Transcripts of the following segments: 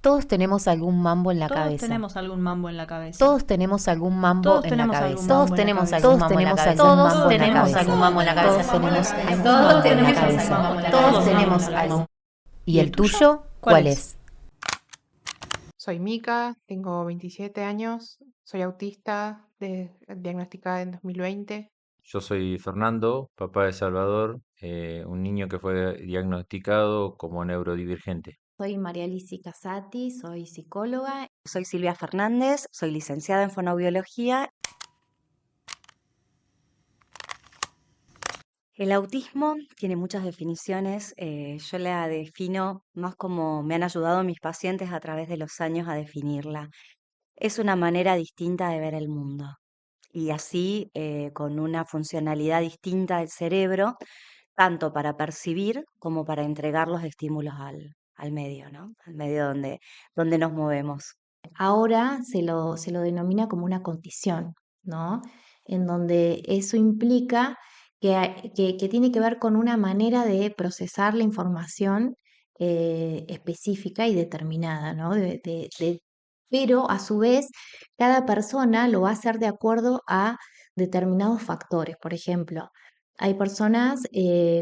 Todos tenemos algún mambo en la Todos cabeza. tenemos algún mambo en la cabeza. Todos tenemos algún mambo Todos en la tenemos algún cabeza. mambo Todos en la tenemos cabeza. algún mambo en la cabeza. Todos Todos tenemos tenemos algún algún mambo mambo en en la la cabeza. cabeza. Todos tenemos algún Todos mambo en la tenemos algún cabeza. mambo en la Todos cabeza. tenemos algo. ¿Y ¿Y el el tuyo? tuyo? ¿Cuál ¿Cuál es? es? Soy Mica, tengo 27 años, soy autista, diagnosticada en 2020. Yo soy Fernando, papá de Salvador, un niño que fue diagnosticado como neurodivergente. Soy María Lisi Casati, soy psicóloga. Soy Silvia Fernández, soy licenciada en fonoaudiología. El autismo tiene muchas definiciones. Yo la defino más como me han ayudado mis pacientes a través de los años a definirla. Es una manera distinta de ver el mundo y así con una funcionalidad distinta del cerebro, tanto para percibir como para entregar los estímulos al medio, ¿no? Al medio donde nos movemos. Ahora se lo denomina como una condición, ¿no? En donde eso implica que tiene que ver con una manera de procesar la información específica y determinada, ¿no? Pero a su vez, cada persona lo va a hacer de acuerdo a determinados factores. Por ejemplo, hay personas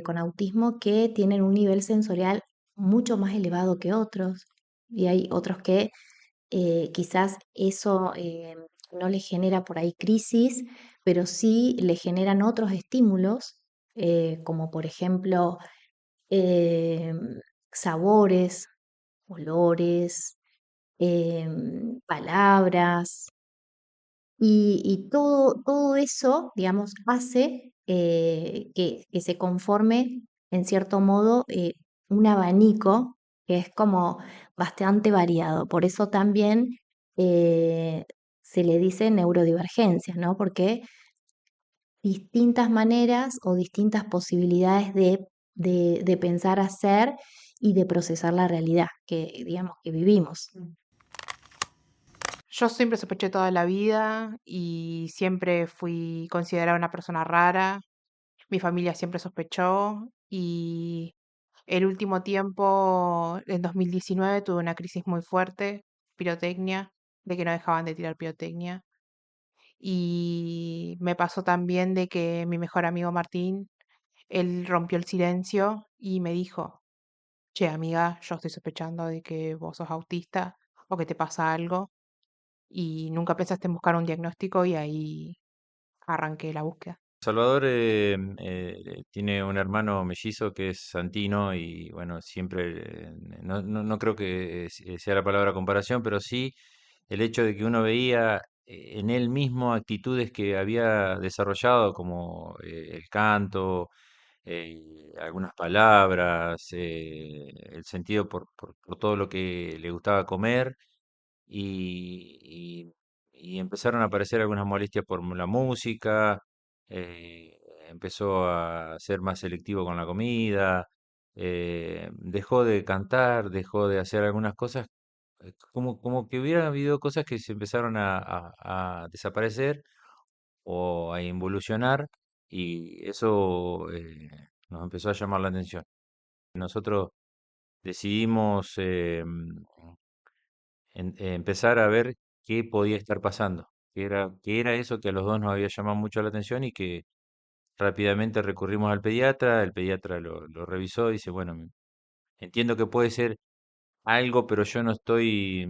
con autismo que tienen un nivel sensorial mucho más elevado que otros y hay otros que quizás eso no le genera por ahí crisis, pero sí le generan otros estímulos, como por ejemplo eh, sabores, olores, palabras, y todo eso, digamos, hace que se conforme, en cierto modo, un abanico que es como bastante variado. Por eso también eh, se le dice neurodivergencia, ¿no? Porque distintas maneras o distintas posibilidades de pensar, hacer y de procesar la realidad que, digamos, que vivimos. Yo siempre sospeché toda la vida y siempre fui considerada una persona rara. Mi familia siempre sospechó y el último tiempo, en 2019, tuve una crisis muy fuerte, pirotecnia, de que no dejaban de tirar pirotecnia. Y me pasó también de que mi mejor amigo Martín, él rompió el silencio y me dijo, che, amiga, yo estoy sospechando de que vos sos autista o que te pasa algo. Y nunca pensaste en buscar un diagnóstico y ahí arranqué la búsqueda. Salvador tiene un hermano mellizo que es Santino y bueno, siempre, no creo que sea la palabra comparación, pero sí el hecho de que uno veía en él mismo actitudes que había desarrollado como el canto, algunas palabras, el sentido por todo lo que le gustaba comer y, y empezaron a aparecer algunas molestias por la música, empezó a ser más selectivo con la comida, dejó de cantar, dejó de hacer algunas cosas, como que hubiera habido cosas que se empezaron a desaparecer o a involucionar y eso nos empezó a llamar la atención. Nosotros decidimos empezar a ver qué podía estar pasando, qué era eso que a los dos nos había llamado mucho la atención y que rápidamente recurrimos al pediatra, el pediatra lo revisó y dice, bueno, entiendo que puede ser algo, pero yo no estoy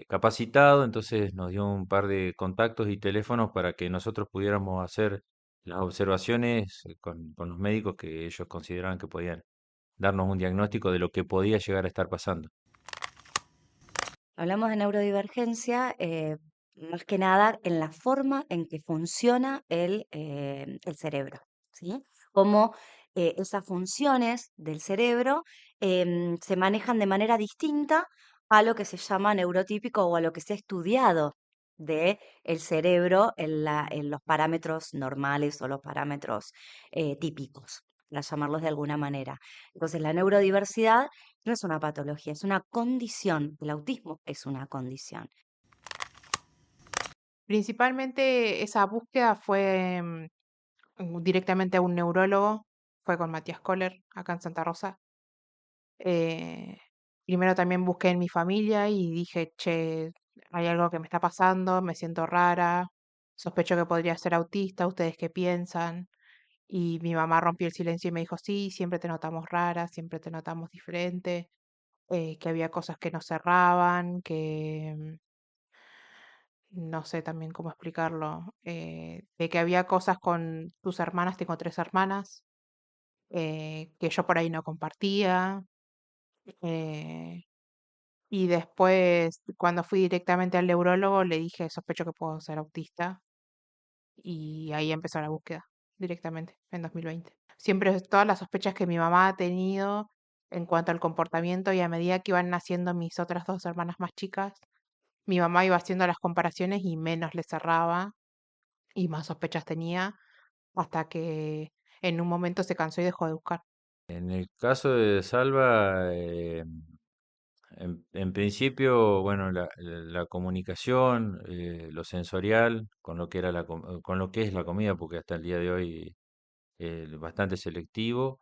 capacitado, entonces nos dio un par de contactos y teléfonos para que nosotros pudiéramos hacer las observaciones con los médicos que ellos consideraban que podían darnos un diagnóstico de lo que podía llegar a estar pasando. Hablamos de neurodivergencia, más que nada en la forma en que funciona el cerebro, ¿sí? Cómo esas funciones del cerebro se manejan de manera distinta a lo que se llama neurotípico o a lo que se ha estudiado de el cerebro en los parámetros normales o los parámetros típicos, para llamarlos de alguna manera. Entonces, la neurodiversidad no es una patología, es una condición. El autismo es una condición. Principalmente esa búsqueda fue directamente a un neurólogo, fue con Matías Kohler, acá en Santa Rosa. Primero también busqué en mi familia y dije, che, hay algo que me está pasando, me siento rara, sospecho que podría ser autista, ¿ustedes qué piensan? Y mi mamá rompió el silencio y me dijo, sí, siempre te notamos rara, siempre te notamos diferente, que había cosas que no cerraban, que no sé también cómo explicarlo, de que había cosas con tus hermanas, tengo tres hermanas, que yo por ahí no compartía. eh, y después, cuando fui directamente al neurólogo, le dije, sospecho que puedo ser autista. Y ahí empezó la búsqueda directamente en 2020. Siempre todas las sospechas que mi mamá ha tenido en cuanto al comportamiento y a medida que iban naciendo mis otras dos hermanas más chicas, mi mamá iba haciendo las comparaciones y menos le cerraba y más sospechas tenía hasta que en un momento se cansó y dejó de buscar. En el caso de Salva, en principio, bueno, la comunicación, lo sensorial, con lo que era con lo que es la comida, porque hasta el día de hoy bastante selectivo.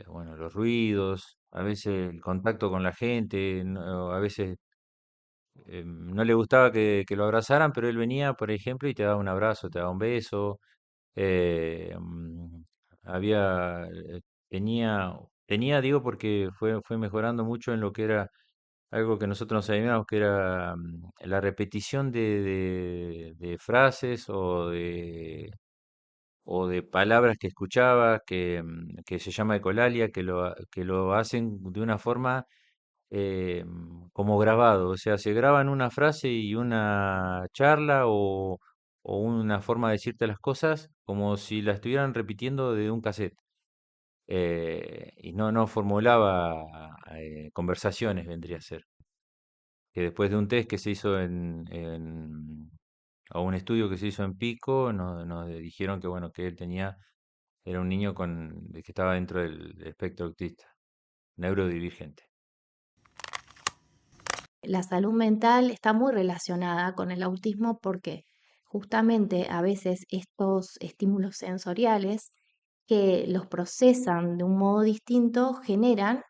Bueno, los ruidos, a veces el contacto con la gente, a veces no le gustaba que lo abrazaran, pero él venía, por ejemplo, y te daba un abrazo, te daba un beso. eh, mm, había, tenía, digo, porque fue mejorando mucho en lo que era algo que nosotros nos sabíamos, que era la repetición de frases o de palabras que escuchaba, que se llama ecolalia, que lo hacen de una forma como grabado, o sea, se graban una frase y una charla o una forma de decirte las cosas como si la estuvieran repitiendo de un cassette. Y no formulaba conversaciones, vendría a ser. Que después de un test que se hizo o un estudio que se hizo en Pico, nos dijeron que bueno, que él era un niño que estaba dentro del espectro autista, neurodivergente. La salud mental está muy relacionada con el autismo porque justamente a veces estos estímulos sensoriales que los procesan de un modo distinto generan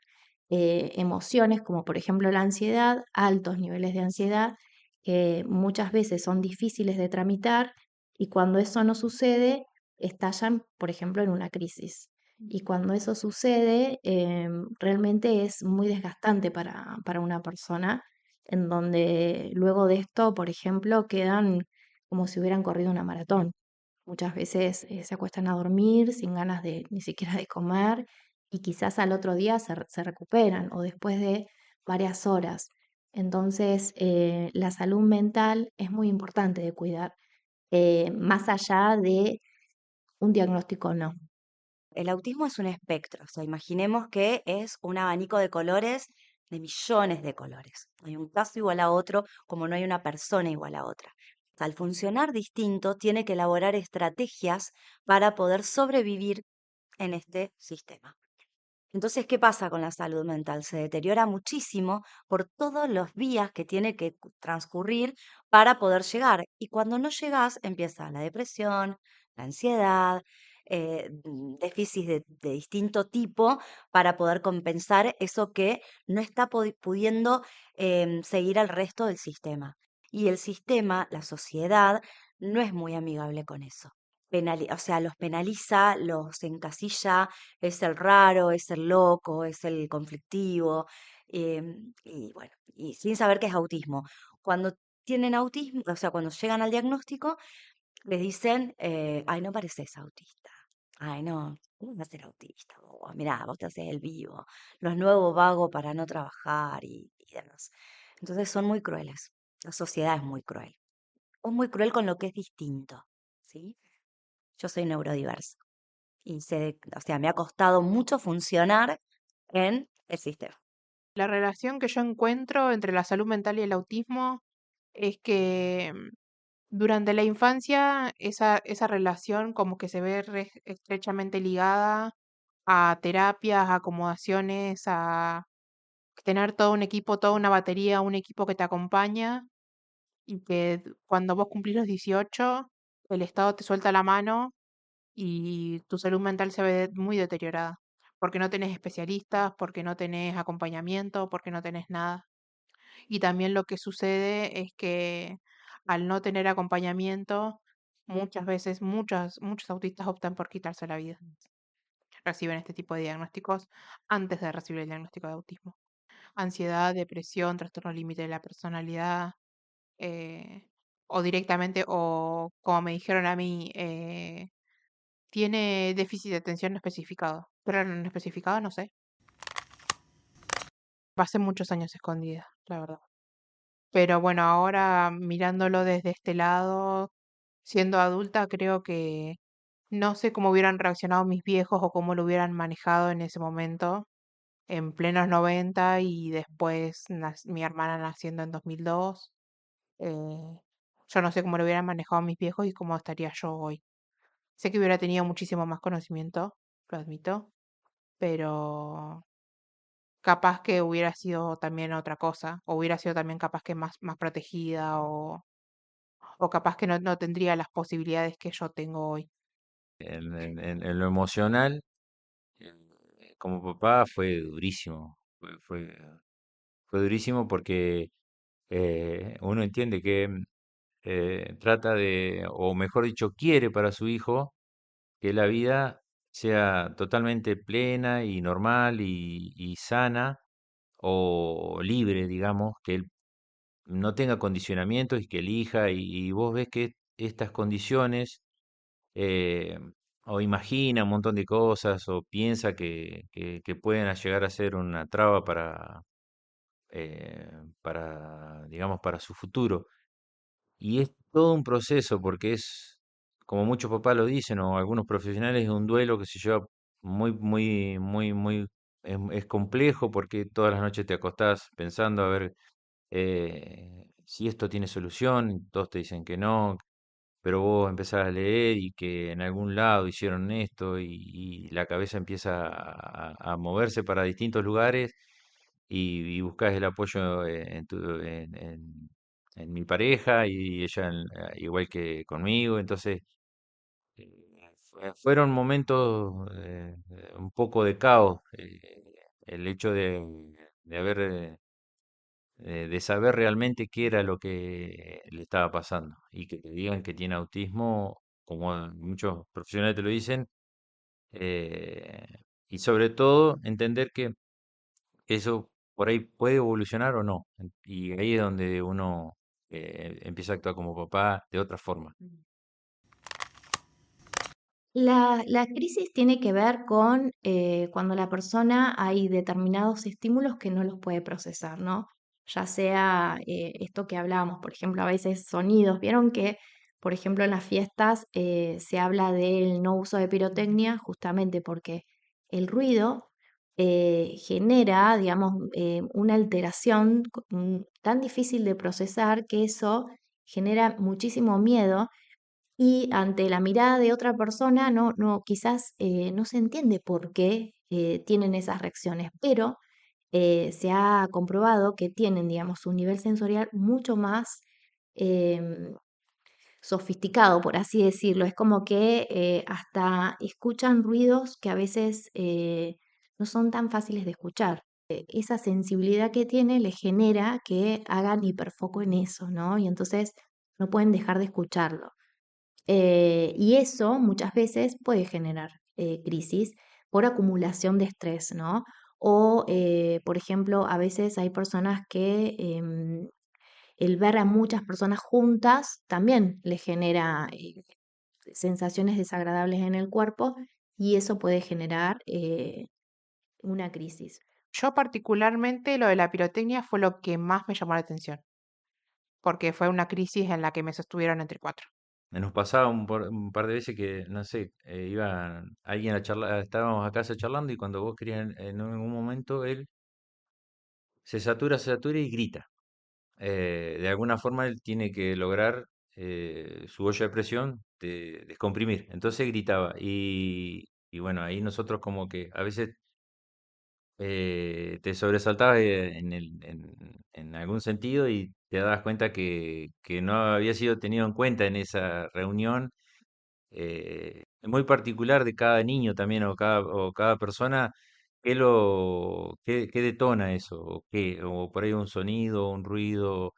emociones como por ejemplo la ansiedad, altos niveles de ansiedad, que muchas veces son difíciles de tramitar y cuando eso no sucede, estallan, por ejemplo, en una crisis. Y cuando eso sucede, realmente es muy desgastante para una persona, en donde luego de esto, por ejemplo, quedan como si hubieran corrido una maratón. Muchas veces se acuestan a dormir sin ganas de ni siquiera de comer y quizás al otro día se recuperan o después de varias horas. Entonces, la salud mental es muy importante de cuidar, más allá de un diagnóstico o no. El autismo es un espectro, o sea, imaginemos que es un abanico de colores, de millones de colores. No hay un caso igual a otro, como no hay una persona igual a otra. Al funcionar distinto, tiene que elaborar estrategias para poder sobrevivir en este sistema. Entonces, ¿qué pasa con la salud mental? Se deteriora muchísimo por todos los vías que tiene que transcurrir para poder llegar. Y cuando no llegas, empieza la depresión, la ansiedad, déficit de distinto tipo para poder compensar eso que no está pudiendo seguir al resto del sistema. Y el sistema, la sociedad, no es muy amigable con eso. O sea, los penaliza, los encasilla, es el raro, es el loco, es el conflictivo, y bueno, y sin saber qué es autismo. Cuando tienen autismo, o sea, cuando llegan al diagnóstico, les dicen, ay, no pareces autista, ay, no, ¿cómo vas a ser autista? Vos? Mirá, vos te haces el vivo, los nuevos vagos para no trabajar y demás. Entonces son muy crueles, la sociedad es muy cruel, es muy cruel con lo que es distinto, ¿sí? Yo soy neurodiversa y o sea, me ha costado mucho funcionar en el sistema. La relación que yo encuentro entre la salud mental y el autismo es que durante la infancia esa relación como que se ve estrechamente ligada a terapias, a acomodaciones, a tener todo un equipo, toda una batería, un equipo que te acompaña y que cuando vos cumplís los 18, el Estado te suelta la mano y tu salud mental se ve muy deteriorada. porque no tenés especialistas, porque no tenés acompañamiento, porque no tenés nada. Y también lo que sucede es que al no tener acompañamiento, muchas veces muchos autistas optan por quitarse la vida. Reciben este tipo de diagnósticos antes de recibir el diagnóstico de autismo. Ansiedad, depresión, trastorno límite de la personalidad, eh, o directamente, o como me dijeron a mí, tiene déficit de atención no especificado. Pero no especificado, no sé. Pasé muchos años escondida, la verdad. Pero bueno, ahora mirándolo desde este lado, siendo adulta, creo que no sé cómo hubieran reaccionado mis viejos o cómo lo hubieran manejado en ese momento, en plenos 90 y después mi hermana naciendo en 2002. Yo no sé cómo lo hubieran manejado mis viejos y cómo estaría yo hoy. Sé que hubiera tenido muchísimo más conocimiento, lo admito, pero capaz que hubiera sido también otra cosa, o hubiera sido también capaz que más protegida, o capaz que no tendría las posibilidades que yo tengo hoy. En lo emocional, como papá fue durísimo. Fue durísimo porque uno entiende que trata de, o mejor dicho, quiere para su hijo que la vida sea totalmente plena y normal y sana o libre, digamos, que él no tenga condicionamientos y que elija y vos ves que estas condiciones eh, o imagina un montón de cosas o piensa que pueden llegar a ser una traba digamos, para su futuro. Y es todo un proceso porque es, como muchos papás lo dicen o algunos profesionales, es un duelo que se lleva muy, es complejo porque todas las noches te acostás pensando a ver si esto tiene solución, todos te dicen que no, pero vos empezás a leer y que en algún lado hicieron esto y la cabeza empieza a moverse para distintos lugares y buscas el apoyo en mi pareja y ella igual que conmigo, entonces fueron momentos un poco de caos, el hecho de haber de saber realmente qué era lo que le estaba pasando y que te digan que tiene autismo, como muchos profesionales te lo dicen, eh, y sobre todo entender que eso por ahí puede evolucionar o no, y ahí es donde uno empieza a actuar como papá de otra forma. La crisis tiene que ver con cuando la persona hay determinados estímulos que no los puede procesar, ¿no? Ya sea esto que hablábamos, por ejemplo, a veces sonidos. Vieron que, por ejemplo, en las fiestas se habla del no uso de pirotecnia justamente porque el ruido genera, digamos, una alteración tan difícil de procesar que eso genera muchísimo miedo y ante la mirada de otra persona quizás no se entiende por qué tienen esas reacciones, pero se ha comprobado que tienen, digamos, un nivel sensorial mucho más em, sofisticado, por así decirlo. Es como que hasta escuchan ruidos que a veces no son tan fáciles de escuchar. Esa sensibilidad que tiene les genera que hagan hiperfoco en eso, ¿no? Y entonces no pueden dejar de escucharlo. Y eso muchas veces puede generar crisis por acumulación de estrés, ¿no? O, por ejemplo, a veces hay personas que el ver a muchas personas juntas también les genera sensaciones desagradables en el cuerpo y eso puede generar una crisis. Yo particularmente lo de la pirotecnia fue lo que más me llamó la atención, porque fue una crisis en la que me sostuvieron entre cuatro. Nos pasaba un par de veces que, no sé, iba alguien a charlar, estábamos a casa charlando y cuando vos querías en un momento, él se satura y grita. De alguna forma él tiene que lograr su olla de presión de descomprimir. Entonces gritaba y bueno, ahí nosotros como que a veces te sobresaltabas en algún sentido y te dabas cuenta que no había sido tenido en cuenta en esa reunión. Es muy particular de cada niño también o cada persona qué detona eso? ¿O qué? O por ahí un sonido, un ruido,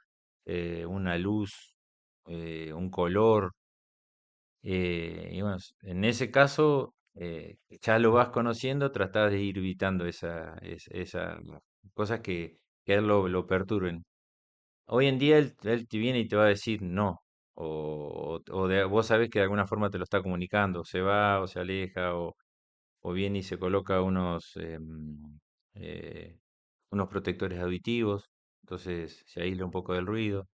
una luz, un color. Y bueno, en ese caso, ya lo vas conociendo, tratás de ir evitando esa cosas que a él lo perturben. Hoy en día él te viene y te va a decir no, vos sabés que de alguna forma te lo está comunicando, se va o se aleja, o viene y se coloca eh, unos protectores auditivos, entonces se aísla un poco del ruido,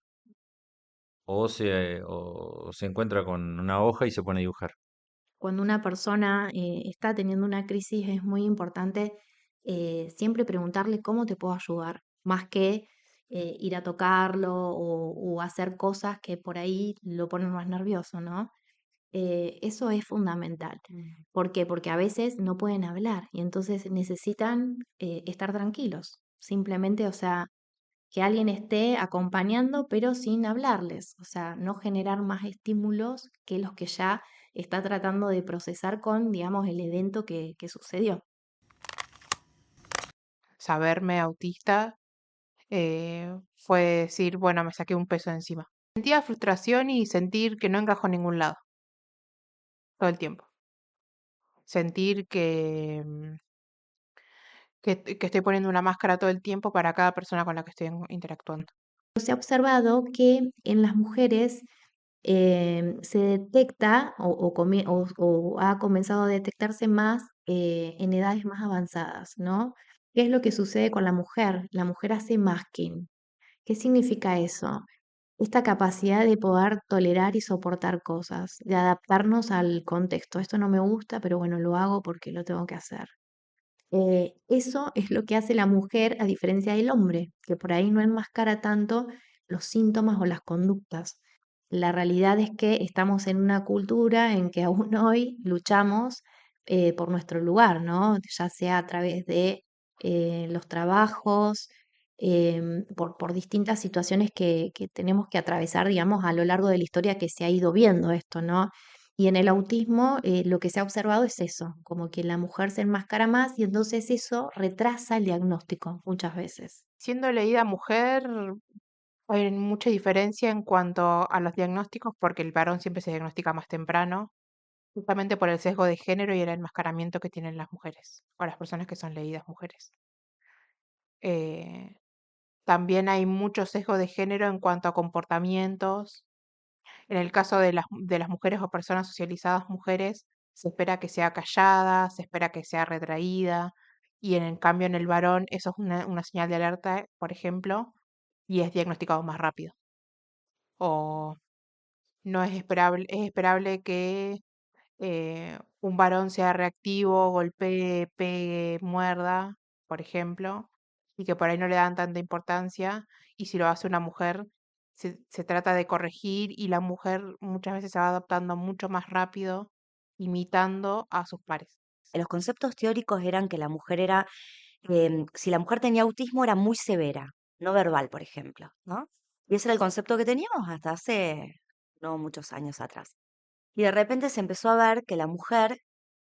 o se encuentra con una hoja y se pone a dibujar. Cuando una persona está teniendo una crisis es muy importante siempre preguntarle cómo te puedo ayudar, más que ir a tocarlo o hacer cosas que por ahí lo ponen más nervioso, ¿no? Eso es fundamental. ¿Por qué? Porque a veces no pueden hablar y entonces necesitan estar tranquilos. Simplemente, o sea, que alguien esté acompañando, pero sin hablarles. O sea, no generar más estímulos que los que ya está tratando de procesar con, digamos, el evento que sucedió. Saberme autista fue decir, bueno, me saqué un peso encima. Sentía frustración y sentir que no encajo en ningún lado, todo el tiempo. Sentir que estoy poniendo una máscara todo el tiempo para cada persona con la que estoy interactuando. Se ha observado que en las mujeres se detecta o ha comenzado a detectarse más en edades más avanzadas, ¿no? ¿Qué es lo que sucede con la mujer? La mujer hace masking. ¿Qué significa eso? Esta capacidad de poder tolerar y soportar cosas, de adaptarnos al contexto. Esto no me gusta, pero bueno, lo hago porque lo tengo que hacer. Eso es lo que hace la mujer a diferencia del hombre, que por ahí no enmascara tanto los síntomas o las conductas. La realidad es que estamos en una cultura en que aún hoy luchamos por nuestro lugar, ¿no? Ya sea a través de los trabajos, por distintas situaciones que tenemos que atravesar, digamos, a lo largo de la historia que se ha ido viendo esto, ¿no? Y en el autismo lo que se ha observado es eso, como que la mujer se enmascara más y entonces eso retrasa el diagnóstico muchas veces. Siendo leída mujer, hay mucha diferencia en cuanto a los diagnósticos porque el varón siempre se diagnostica más temprano, justamente por el sesgo de género y el enmascaramiento que tienen las mujeres o las personas que son leídas mujeres. Eh, También hay mucho sesgo de género en cuanto a comportamientos. En el caso de las mujeres o personas socializadas mujeres, se espera que sea callada, se espera que sea retraída, y en cambio en el varón eso es una señal de alerta, por ejemplo, y es diagnosticado más rápido. O no es esperable que un varón sea reactivo, golpee, pegue, muerda, por ejemplo, y que por ahí no le dan tanta importancia, y si lo hace una mujer, se trata de corregir y la mujer muchas veces se va adaptando mucho más rápido, imitando a sus pares. Los conceptos teóricos eran que la mujer era, si la mujer tenía autismo, era muy severa, no verbal, por ejemplo, ¿no? Y ese era el concepto que teníamos hasta hace no muchos años atrás. Y de repente se empezó a ver que la mujer,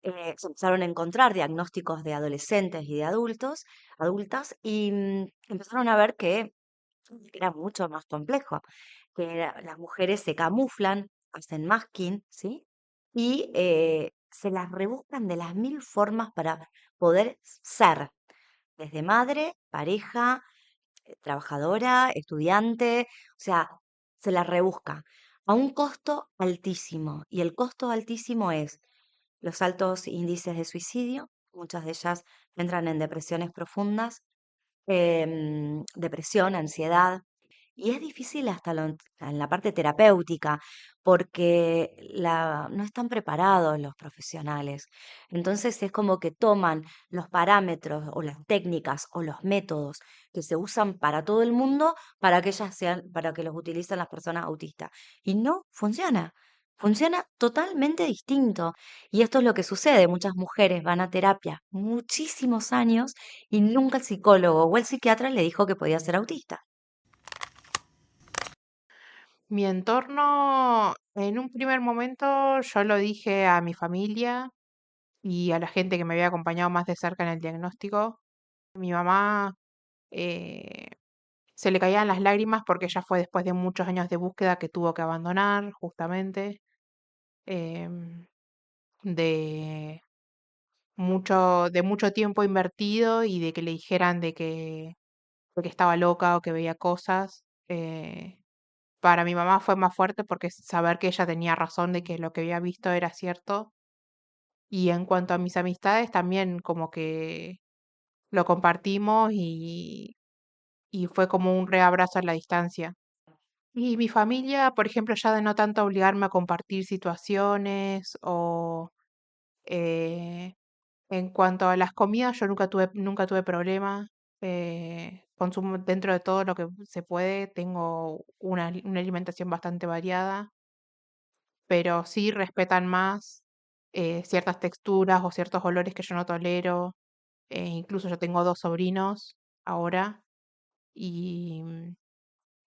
se empezaron a encontrar diagnósticos de adolescentes y de adultas, y empezaron a ver que era mucho más complejo, que las mujeres se camuflan, hacen masking, ¿sí? Y se las rebuscan de las mil formas para poder ser, desde madre, pareja, trabajadora, estudiante, o sea, se las rebusca a un costo altísimo. Y el costo altísimo es los altos índices de suicidio, muchas de ellas entran en depresiones profundas, depresión, ansiedad, y es difícil hasta en la parte terapéutica, porque no están preparados los profesionales. Entonces es como que toman los parámetros o las técnicas o los métodos que se usan para todo el mundo para que ellas sean, para que los utilicen las personas autistas. Y no funciona. Funciona totalmente distinto. Y esto es lo que sucede. Muchas mujeres van a terapia muchísimos años y nunca el psicólogo o el psiquiatra le dijo que podía ser autista. Mi entorno, en un primer momento, yo lo dije a mi familia y a la gente que me había acompañado más de cerca en el diagnóstico. Mi mamá eh, se le caían las lágrimas porque ya fue después de muchos años de búsqueda que tuvo que abandonar, justamente, em, de de mucho tiempo invertido y de que le dijeran de que estaba loca o que veía cosas. Para mi mamá fue más fuerte porque saber que ella tenía razón de que lo que había visto era cierto. Y en cuanto a mis amistades, también como que lo compartimos y fue como un reabrazo a la distancia. Y mi familia, por ejemplo, ya de no tanto obligarme a compartir situaciones o eh, en cuanto a las comidas, yo nunca tuve problema. Consumo dentro de todo lo que se puede, tengo una alimentación bastante variada, pero sí respetan más ciertas texturas o ciertos olores que yo no tolero. Incluso yo tengo dos sobrinos ahora y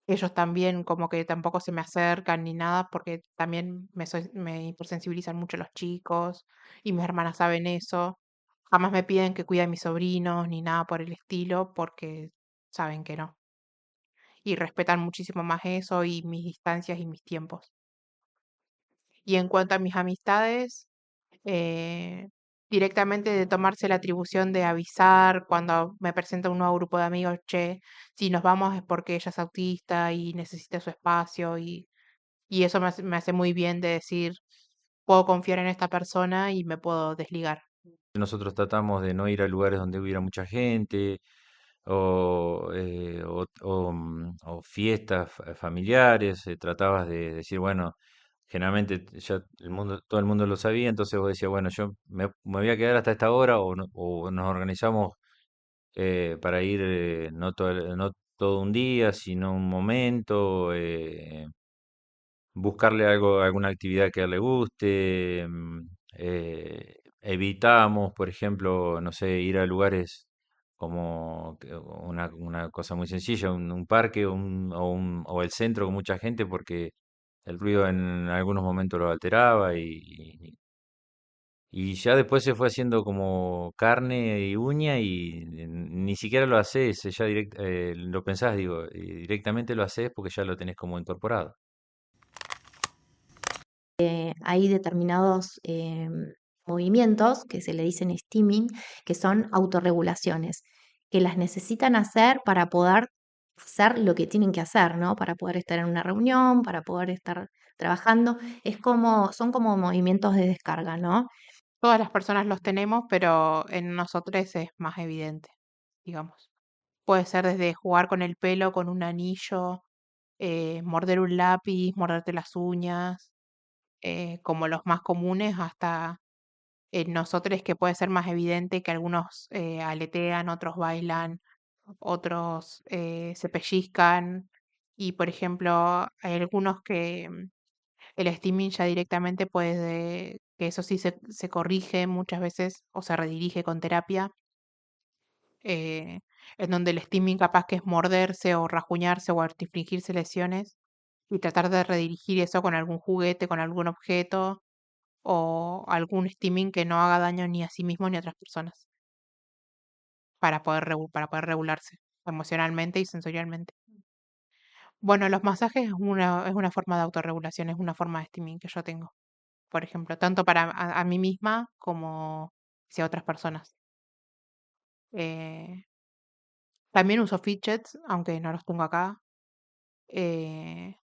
ellos también como que tampoco se me acercan ni nada porque también me hipersensibilizan mucho los chicos y mis hermanas saben eso. Jamás me piden que cuide a mis sobrinos ni nada por el estilo porque saben que no. Y respetan muchísimo más eso y mis distancias y mis tiempos. Y en cuanto a mis amistades, eh, directamente de tomarse la atribución de avisar cuando me presenta un nuevo grupo de amigos, che, si nos vamos es porque ella es autista y necesita su espacio y eso me hace muy bien de decir, puedo confiar en esta persona y me puedo desligar. Nosotros tratamos de no ir a lugares donde hubiera mucha gente o fiestas familiares. Tratabas de decir, bueno, generalmente ya todo el mundo lo sabía, entonces vos decías, bueno, me voy a quedar hasta esta hora o nos organizamos para ir no todo un día, sino un momento. Buscarle algo, alguna actividad que a él le guste. Evitamos, por ejemplo, no sé, ir a lugares como una cosa muy sencilla, un parque o el centro con mucha gente, porque el ruido en algunos momentos lo alteraba y ya después se fue haciendo como carne y uña y ni siquiera lo haces, ya lo pensás, digo, y directamente lo haces porque ya lo tenés como incorporado. Hay determinados movimientos que se le dicen stimming, que son autorregulaciones, que las necesitan hacer para poder hacer lo que tienen que hacer, ¿no? Para poder estar en una reunión, para poder estar trabajando. Son como movimientos de descarga, ¿no? Todas las personas los tenemos, pero en nosotros es más evidente, digamos. Puede ser desde jugar con el pelo, con un anillo, morder un lápiz, morderte las uñas, como los más comunes, hasta en nosotros que puede ser más evidente que algunos aletean, otros bailan, otros se pellizcan. Y por ejemplo, hay algunos que el steaming ya directamente puede, que eso sí se corrige muchas veces o se redirige con terapia, eh, en donde el steaming capaz que es morderse o rajuñarse o infligirse lesiones y tratar de redirigir eso con algún juguete, con algún objeto o algún steaming que no haga daño ni a sí mismo ni a otras personas para poder regularse emocionalmente y sensorialmente. Bueno, los masajes es una forma de autorregulación, es una forma de steaming que yo tengo, por ejemplo, tanto para a mí misma como hacia otras personas. Eh, También uso fidgets, aunque no los tengo acá. Eh,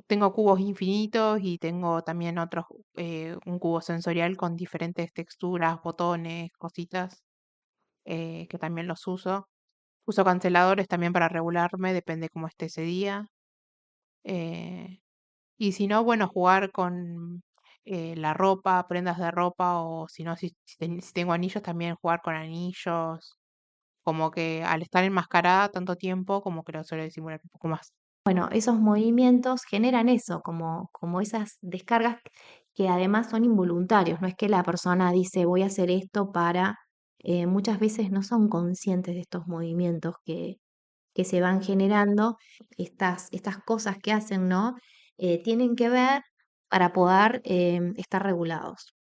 Tengo cubos infinitos y tengo también un cubo sensorial con diferentes texturas, botones, cositas, que también los uso. Uso canceladores también para regularme, depende cómo esté ese día. Eh, y si no, bueno, jugar con la ropa, prendas de ropa, o si no, si tengo anillos, también jugar con anillos. Como que al estar enmascarada tanto tiempo, como que lo suelo disimular un poco más. Bueno, esos movimientos generan eso, como esas descargas que además son involuntarios. No es que la persona dice voy a hacer esto para, muchas veces no son conscientes de estos movimientos que se van generando, estas cosas que hacen, ¿no? Tienen que ver para poder estar regulados.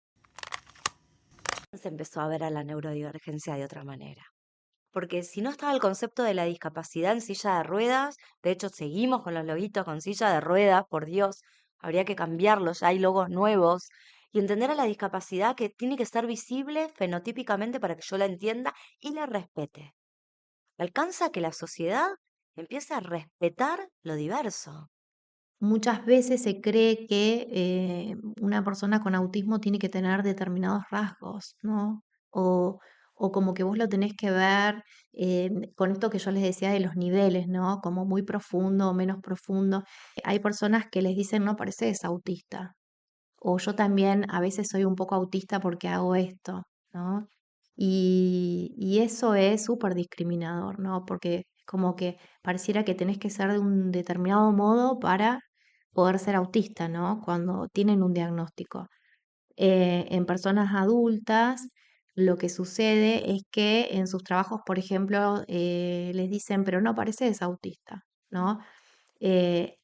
se empezó a ver a la neurodivergencia de otra manera. Porque si no estaba el concepto de la discapacidad en silla de ruedas, de hecho seguimos con los loguitos con silla de ruedas, por Dios, habría que cambiarlos, ya hay logos nuevos, y entender a la discapacidad que tiene que ser visible fenotípicamente para que yo la entienda y la respete. Alcanza a que la sociedad empiece a respetar lo diverso. Muchas veces se cree que una persona con autismo tiene que tener determinados rasgos, ¿no? O, o como que vos lo tenés que ver con esto que yo les decía de los niveles, ¿no? Como muy profundo o menos profundo. Hay personas que les dicen, no, pareces autista. O yo también a veces soy un poco autista porque hago esto, ¿no? Y eso es súper discriminador, ¿no? Porque como que pareciera que tenés que ser de un determinado modo para poder ser autista, ¿no? Cuando tienen un diagnóstico. En personas adultas, lo que sucede es que en sus trabajos, por ejemplo, les dicen, pero no pareces autista, ¿no? Eh,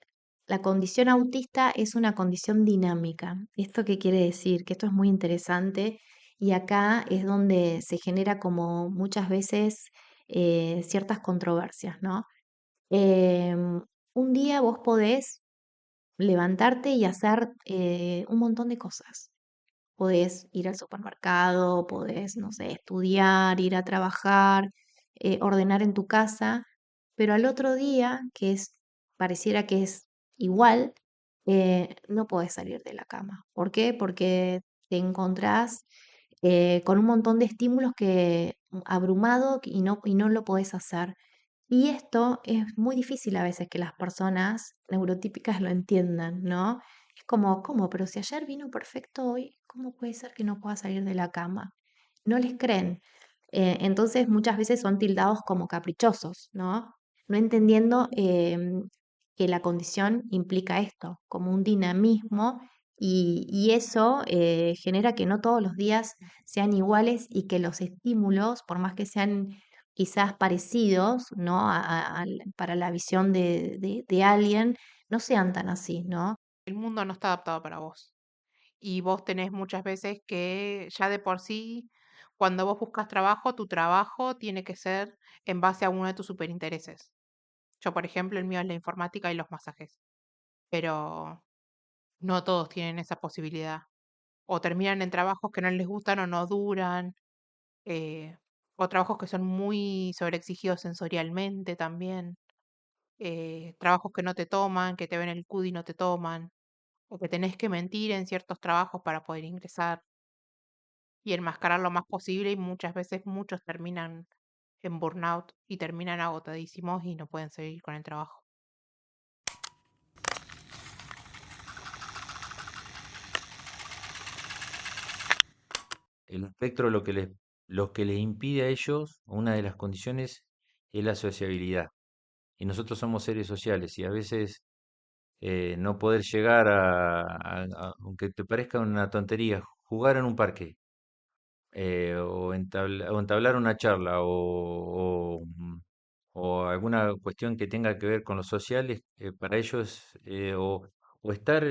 la condición autista es una condición dinámica. ¿Esto qué quiere decir? Que esto es muy interesante y acá es donde se genera como muchas veces ciertas controversias, ¿no? Un día vos podés levantarte y hacer un montón de cosas. Podés ir al supermercado, podés, no sé, estudiar, ir a trabajar, ordenar en tu casa, pero al otro día, pareciera que es igual, no podés salir de la cama. ¿Por qué? Porque te encontrás con un montón de estímulos que abrumado y no lo podés hacer. Y esto es muy difícil a veces que las personas neurotípicas lo entiendan, ¿no? Es como, ¿cómo? Pero si ayer vino perfecto hoy, ¿cómo puede ser que no pueda salir de la cama? No les creen. Entonces muchas veces son tildados como caprichosos, ¿no? No entendiendo que la condición implica esto, como un dinamismo, y eso genera que no todos los días sean iguales y que los estímulos, por más que sean quizás parecidos, ¿no? Para la visión de alguien, no sean tan así, ¿no? El mundo no está adaptado para vos. Y vos tenés muchas veces que ya de por sí, cuando vos buscas trabajo, tu trabajo tiene que ser en base a uno de tus superintereses. Yo, por ejemplo, el mío es la informática y los masajes, pero no todos tienen esa posibilidad. O terminan en trabajos que no les gustan o no duran, eh, o trabajos que son muy sobreexigidos sensorialmente también, trabajos que no te toman, que te ven el CUD y no te toman, o que tenés que mentir en ciertos trabajos para poder ingresar y enmascarar lo más posible y muchas veces muchos terminan en burnout y terminan agotadísimos y no pueden seguir con el trabajo. El espectro lo que les impide a ellos, una de las condiciones, es la sociabilidad. Y nosotros somos seres sociales y a veces no poder llegar aunque te parezca una tontería, jugar en un parque o entablar una charla o alguna cuestión que tenga que ver con los sociales, para ellos, o estar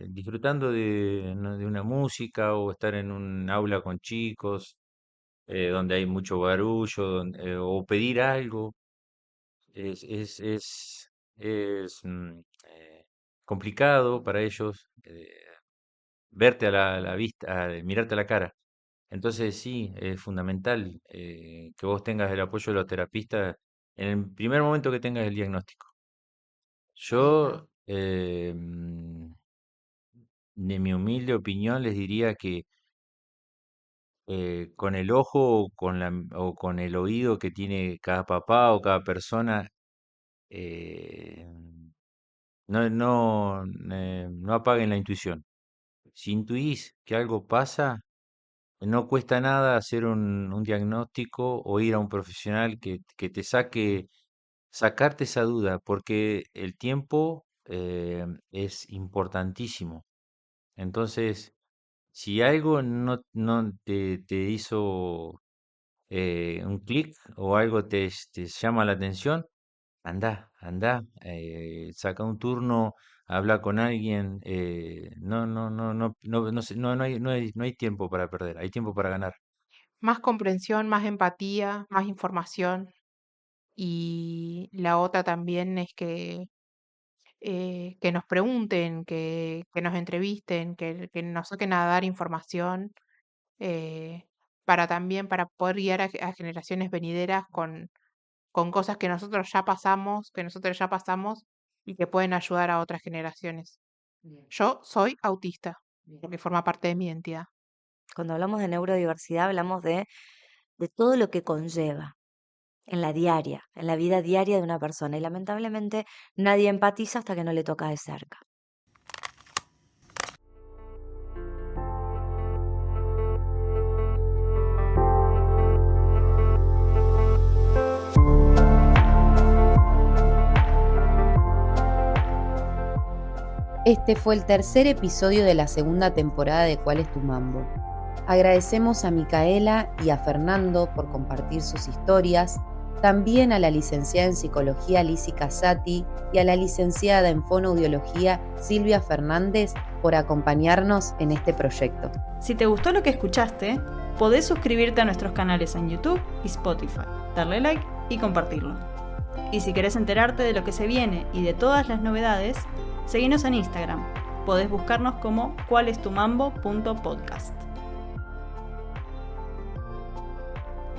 disfrutando ¿no? de una música o estar en un aula con chicos donde hay mucho barullo, o pedir algo, es, es, es, es complicado para ellos verte a la vista, mirarte a la cara. Entonces sí, es fundamental que vos tengas el apoyo de los terapistas en el primer momento que tengas el diagnóstico. Ujú. Yo, de mi humilde opinión, les diría que con el ojo o con el oído que tiene cada papá o cada persona, eh, no apaguen la intuición. Si intuís que algo pasa, no cuesta nada hacer un diagnóstico o ir a un profesional que te sacarte esa duda, porque el tiempo es importantísimo. Entonces, si algo no te hizo un clic o algo te llama la atención, Andá, saca un turno, habla con alguien, no hay tiempo para perder, hay tiempo para ganar. Más comprensión, más empatía, más información. Y la otra también es que nos pregunten, que nos entrevisten, que nos saquen a dar información, eh, para también, para poder guiar a generaciones venideras con cosas que nosotros ya pasamos y que pueden ayudar a otras generaciones. Bien, Yo soy autista, bien. porque forma parte de mi identidad. Cuando hablamos de neurodiversidad, hablamos de todo lo que conlleva en la diaria, en la vida diaria de una persona. Y lamentablemente nadie empatiza hasta que no le toca de cerca. Este fue el tercer episodio de la segunda temporada de ¿Cuál es tu mambo? Agradecemos a Micaela y a Fernando por compartir sus historias, también a la licenciada en Psicología Lizzy Casati y a la licenciada en Fonoaudiología Silvia Fernández por acompañarnos en este proyecto. Si te gustó lo que escuchaste, podés suscribirte a nuestros canales en YouTube y Spotify, darle like y compartirlo. Y si querés enterarte de lo que se viene y de todas las novedades, seguinos en Instagram. Podés buscarnos como cualestumambo.podcast.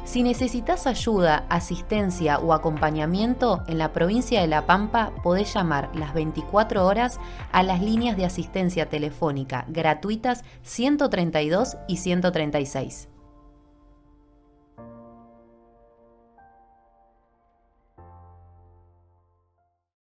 Si necesitas ayuda, asistencia o acompañamiento, en la provincia de La Pampa podés llamar las 24 horas a las líneas de asistencia telefónica gratuitas 132 y 136.